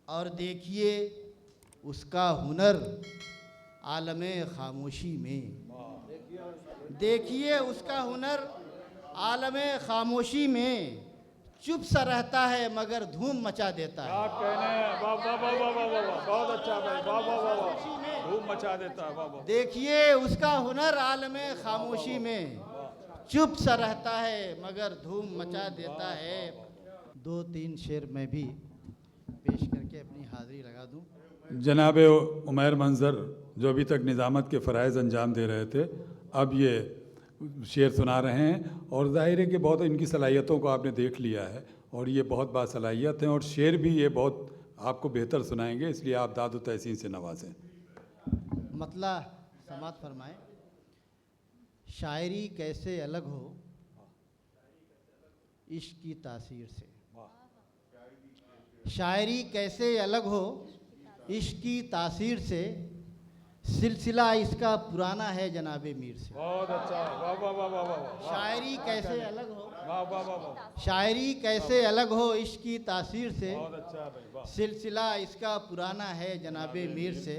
और देखिए उसका हुनर आलमे खामोशी में। देखिए उसका हुनर आलमे खामोशी में, चुप सा रहता है मगर धूम मचा देता है। क्या कहने हैं, वाह वाह वाह वाह वाह वाह वाह, बहुत अच्छा भाई, वाह वाह वाह वाह, धूम मचा देता है, वाह वाह। देखिए उसका हुनर आलमे खामोशी में, चुप सा रहता है मगर धूम मचा देता है। दो तीन शेर मैं भी पेश करके अपनी हाजिरी लगा दूं। जनाब उमैर मंजर जो अभी तक निज़ामत के फ़राइज़ अंजाम दे रहे थे, अब ये शेर सुना रहे हैं और ज़ाहिर है कि बहुत इनकी सलाहियतों को आपने देख लिया है और ये बहुत बासलाहियत हैं और शेर भी ये बहुत आपको बेहतर सुनाएंगे, इसलिए आप दाद व तहसीन से नवाजें। मतला समात फरमाएं। शायरी कैसे अलग हो इश्क की तासीर से, शायरी कैसे अलग हो इश्क की तासीर से, सिलसिला इसका पुराना है जनाबे मीर से। बहुत अच्छा, वाह वाह वाह वाह वाह। शायरी कैसे अलग हो, वाह वाह वाह वाह, शायरी कैसे अलग हो इश्क की तासीर से, बहुत अच्छा भाई, वाह। सिलसिला इसका पुराना है जनाबे मीर से।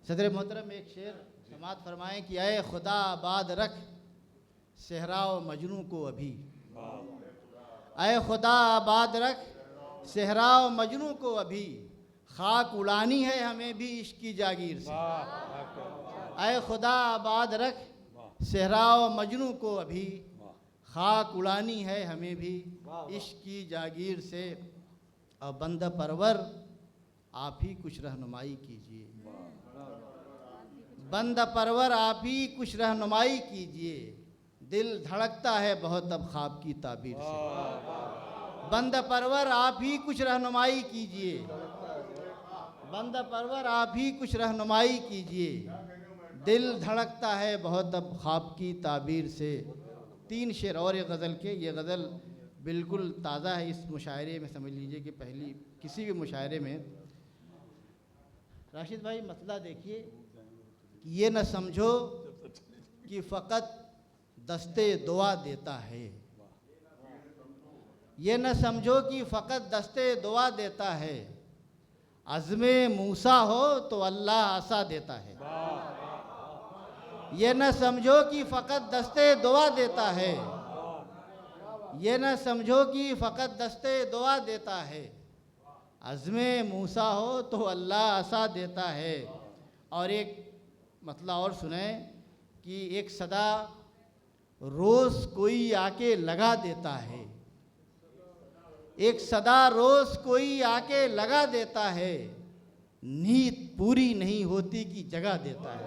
सदर मोहतरम एक शेर समात फरमाएं कि अय खुदा आबाद रख सहरा व मजनू को अभी। अय खुदा आबाद रख सहरा व मजनू को अभी, खाक उड़ानी है हमें भी इश्क की जागीर से। अय खुदा आबाद रख सहरा व मजनू को अभी, खाक उड़ानी है हमें भी इश्क की जागीर से। और बंद परवर आप ही कुछ रहनुमाई कीजिए, बंद परवर आप ही कुछ रहनुमाई कीजिए, दिल धड़कता है बहुत अब ख्वाब की ताबीर से। बंद परवर आप ही कुछ रहनुमाई कीजिए, बंद परवर आप ही कुछ रहनुमाई कीजिए, दिल धड़कता है बहुत अब ख्वाब की ताबीर से। तीन शेर और ये गज़ल के, ये गज़ल बिल्कुल ताज़ा है इस मुशायरे में, समझ लीजिए कि पहली किसी भी मुशायरे में। राशिद भाई मसला देखिए कि ये न समझो कि फ़कत दस्ते दुआ देता है, ये न समझो कि फ़कत दस्ते दुआ देता है, अज़्मे मूसा हो तो अल्लाह आसा देता है। ये न समझो कि फ़कत दस्ते दुआ देता है, ये न समझो कि फ़कत दस्ते दुआ देता है, अज़्मे मूसा हो तो अल्लाह आसा देता है। और एक मतलब और सुने कि एक सदा रोज़ कोई आके लगा देता है, एक सदा रोज़ कोई आके लगा देता है, नीत पूरी नहीं होती कि जगा देता है।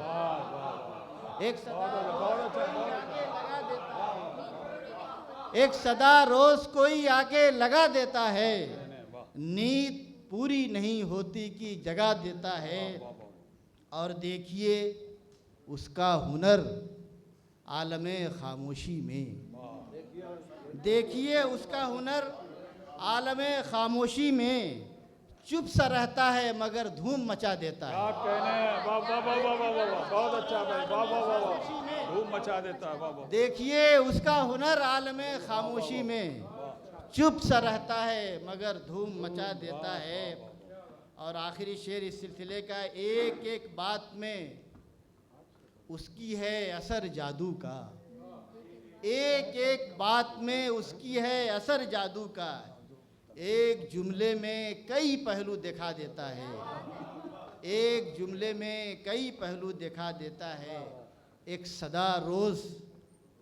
एक सदा रोज़ कोई आके लगा देता है, एक सदा रोज़ कोई आके लगा देता है, नीत पूरी नहीं होती कि जगा देता है। और देखिए उसका हुनर आलमे खामोशी में, देखिए उसका हुनर आलमे खामोशी में, चुप सा रहता है मगर धूम मचा देता है। क्या कहने हैं, वाह वाह वाह वाह वाह वाह, बहुत अच्छा भाई, वाह वाह वाह वाह, धूम मचा देता है, वाह वाह। देखिए उसका हुनर आलमे खामोशी में, चुप सा रहता है मगर धूम मचा देता है। और आखिरी शेर इस सिलसिले का, एक एक बात में उसकी है असर जादू का, एक एक बात में उसकी है असर जादू का, एक जुमले में कई पहलू दिखा देता है, एक जुमले में कई पहलू दिखा देता है, एक सदा रोज़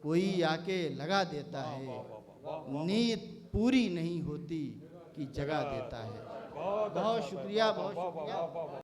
कोई आके लगा देता है, नींद पूरी नहीं होती कि जगा देता है। बहुत शुक्रिया, बहुत शुक्रिया।